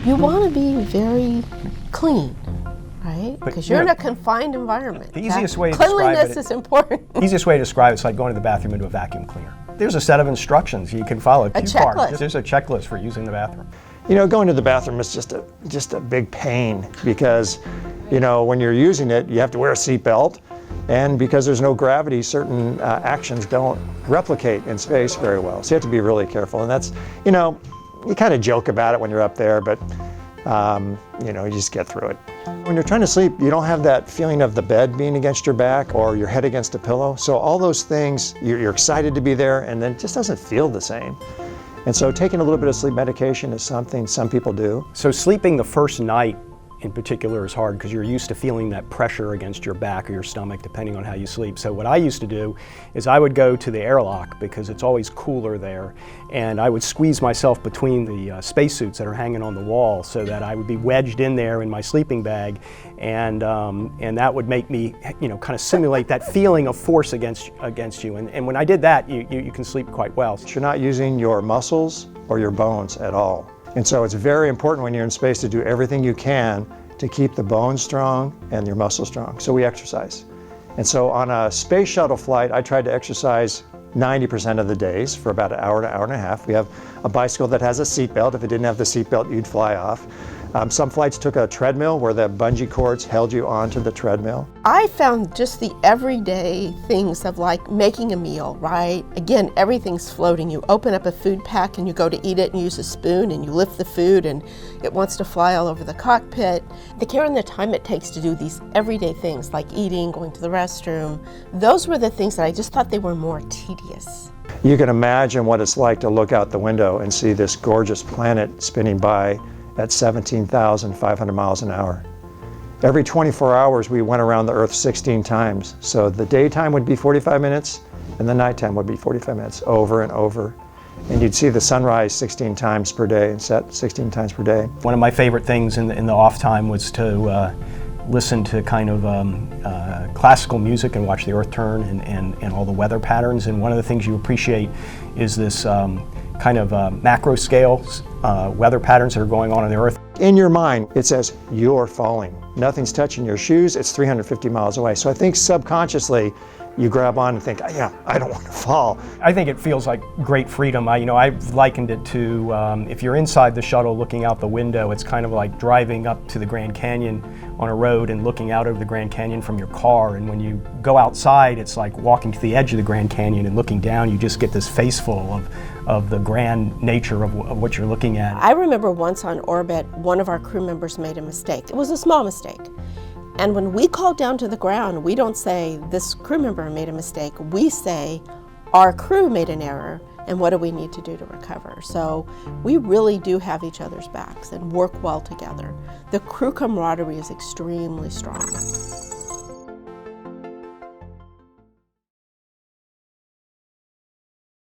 You want to be very clean, right? Because you're in a confined environment. The easiest way to describe cleanliness is important. The easiest way to describe it's like going to the bathroom into a vacuum cleaner. There's a set of instructions you can follow. A checklist. There's a checklist for using the bathroom. You know, going to the bathroom is just a big pain because, you know, when you're using it, you have to wear a seatbelt, and because there's no gravity, certain actions don't replicate in space very well. So you have to be really careful, and that's, you know, you kind of joke about it when you're up there, but you know, you just get through it. When you're trying to sleep, you don't have that feeling of the bed being against your back or your head against a pillow. So all those things, you're excited to be there, and then it just doesn't feel the same. And so taking a little bit of sleep medication is something some people do. So sleeping the first night in particular is hard because you're used to feeling that pressure against your back or your stomach depending on how you sleep. So what I used to do is I would go to the airlock because it's always cooler there, and I would squeeze myself between the spacesuits that are hanging on the wall so that I would be wedged in there in my sleeping bag, and that would make me, you know, kind of simulate that feeling of force against you. And when I did that, you can sleep quite well. You're not using your muscles or your bones at all. And so it's very important when you're in space to do everything you can to keep the bones strong and your muscles strong. So we exercise. And so on a space shuttle flight, I tried to exercise 90% of the days for about an hour to hour and a half. We have a bicycle that has a seatbelt. If it didn't have the seatbelt, you'd fly off. Some flights took a treadmill where the bungee cords held you onto the treadmill. I found just the everyday things of like making a meal, right? Again, everything's floating. You open up a food pack and you go to eat it and use a spoon and you lift the food and it wants to fly all over the cockpit. The care and the time it takes to do these everyday things like eating, going to the restroom, those were the things that I just thought they were more tedious. You can imagine what it's like to look out the window and see this gorgeous planet spinning by at 17,500 miles an hour. Every 24 hours we went around the Earth 16 times. So the daytime would be 45 minutes and the nighttime would be 45 minutes over and over. And you'd see the sunrise 16 times per day and set 16 times per day. One of my favorite things in the off time was to listen to kind of classical music and watch the Earth turn and all the weather patterns. And one of the things you appreciate is this kind of macro scale weather patterns that are going on the Earth. In your mind, it says you're falling. Nothing's touching your shoes, it's 350 miles away. So I think subconsciously you grab on and think, yeah, I don't want to fall. I think it feels like great freedom. I've likened it to if you're inside the shuttle looking out the window, it's kind of like driving up to the Grand Canyon on a road and looking out over the Grand Canyon from your car. And when you go outside, it's like walking to the edge of the Grand Canyon and looking down. You just get this face full of the grand nature of what you're looking at. I remember once on orbit, one of our crew members made a mistake. It was a small mistake. And when we call down to the ground, we don't say, this crew member made a mistake. We say, our crew made an error, and what do we need to do to recover? So we really do have each other's backs and work well together. The crew camaraderie is extremely strong.